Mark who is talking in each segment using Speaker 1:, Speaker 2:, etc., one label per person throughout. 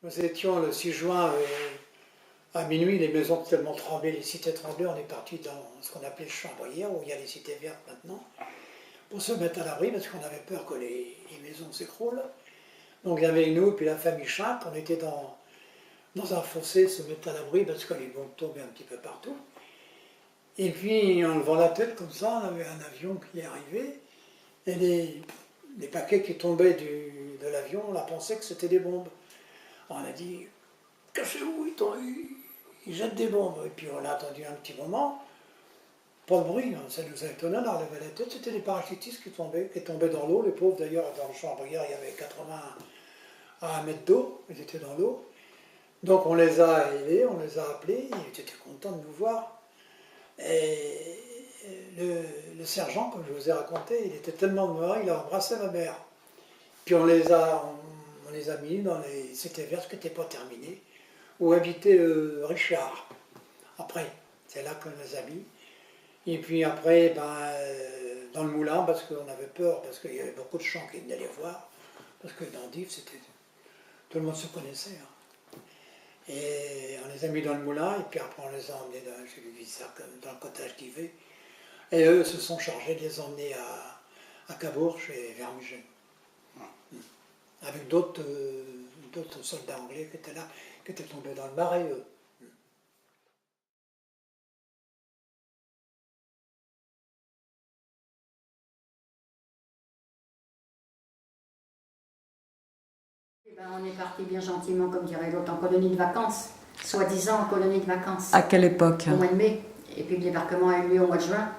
Speaker 1: Nous étions le 6 juin à minuit, les maisons tellement tremblaient, les cités tremblaient, on est parti dans ce qu'on appelait le Chambrières, où il y a les cités vertes maintenant, pour se mettre à l'abri, parce qu'on avait peur que les maisons s'écroulent. Donc il y avait nous, et puis la famille Chac, on était dans un fossé, se mettre à l'abri, parce que les bombes tombaient un petit peu partout. Et puis, en levant la tête comme ça, on avait un avion qui est arrivé, et les paquets qui tombaient de l'avion, on a pensé que c'était des bombes. On a dit, cachez-vous, ils jettent des bombes. Et puis on a attendu un petit moment, pas de bruit, ça nous a étonné, on a relevé la tête, c'était des parachutistes qui tombaient dans l'eau, les pauvres d'ailleurs, dans le Chambrières, il y avait 80 à 1 mètre d'eau, ils étaient dans l'eau. Donc on les a aidés, on les a appelés, ils étaient contents de nous voir. Et le sergent, comme je vous ai raconté, il était tellement mort, il a embrassé ma mère. Puis on les a mis dans les cités vertes qui n'étaient pas terminées, où habitait Richard. Après, c'est là qu'on les a mis. Et puis après, dans le moulin, parce qu'on avait peur, parce qu'il y avait beaucoup de gens qui venaient les voir, parce que dans Dives, tout le monde se connaissait. Hein. Et on les a mis dans le moulin, et puis après on les a emmenés dans le cottage d'Yves. Et eux se sont chargés de les emmener à Cabourg et Vermugène. Avec d'autres soldats anglais qui étaient là, qui étaient tombés dans le marais, eux.
Speaker 2: On est parti bien gentiment, comme dirait l'autre, en colonie de vacances, soi-disant en colonie de vacances.
Speaker 3: À quelle époque?
Speaker 2: Au mois de mai, et puis le débarquement a eu lieu au mois de juin.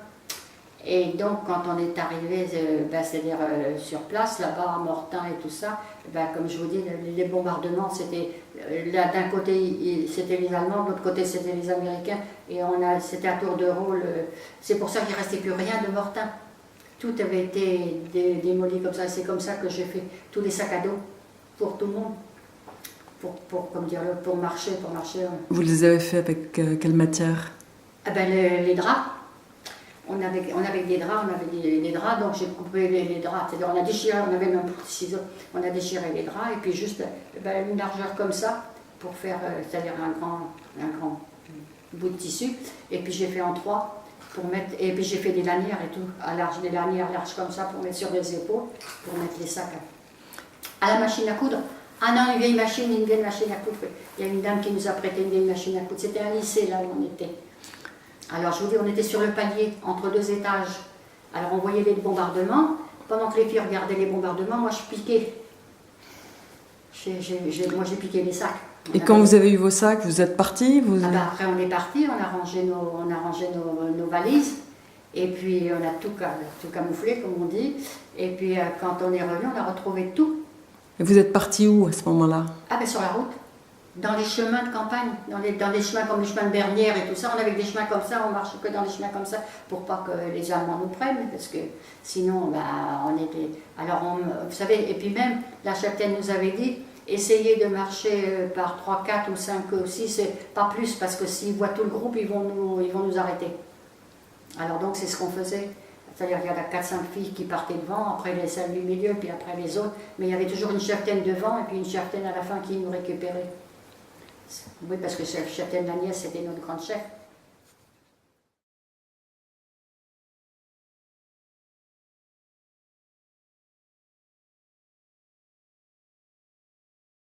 Speaker 2: Et donc, quand on est arrivé, c'est-à-dire sur place, là-bas, à Mortain et tout ça, comme je vous dis, les bombardements, c'était là d'un côté, c'était les Allemands, de l'autre côté, c'était les Américains, et c'était à tour de rôle. C'est pour ça qu'il ne restait plus rien de Mortain. Tout avait été démoli comme ça. C'est comme ça que j'ai fait tous les sacs à dos pour tout le monde, pour marcher.
Speaker 3: Vous les avez fait avec quelle matière?
Speaker 2: Les draps. On avait des draps, des draps, donc j'ai coupé les draps, c'est-à-dire on a déchiré, on avait même un petit ciseau, on a déchiré les draps, et puis juste une largeur comme ça, pour faire, c'est-à-dire un grand bout de tissu, et puis j'ai fait en 3, pour mettre, et puis j'ai fait des lanières et tout, des lanières larges comme ça, pour mettre sur les épaules, pour mettre les sacs à la machine à coudre. Ah non, une vieille machine à coudre, il y a une dame qui nous a prêté une vieille machine à coudre, c'était un lycée là où on était. Alors je vous dis, on était sur le palier, entre 2 étages. Alors on voyait les bombardements. Pendant que les filles regardaient les bombardements, moi je piquais. Moi j'ai piqué les sacs.
Speaker 3: Et quand vous avez eu vos sacs, vous êtes partis
Speaker 2: Après on est parti, on a rangé nos valises. Et puis on a tout camouflé, comme on dit. Et puis quand on est revenu, on a retrouvé tout.
Speaker 3: Et vous êtes partis où à ce moment-là?
Speaker 2: Sur la route. Dans les chemins de campagne, dans les chemins comme les chemins de Bernières et tout ça, on avait des chemins comme ça, on marchait que dans les chemins comme ça pour pas que les Allemands nous prennent, parce que sinon, on était... Alors, vous savez, et puis même, la chapelaine nous avait dit, essayez de marcher par 3, 4 ou 5 ou 6, pas plus, parce que s'ils voient tout le groupe, ils vont nous arrêter. Alors donc, c'est ce qu'on faisait. C'est-à-dire qu'il y avait 4-5 filles qui partaient devant, après celles du milieu, puis après les autres, mais il y avait toujours une chapelaine devant, et puis une chapelaine à la fin qui nous récupérait. Oui, parce que chef chapelaine, la nièce, c'était notre grande chef.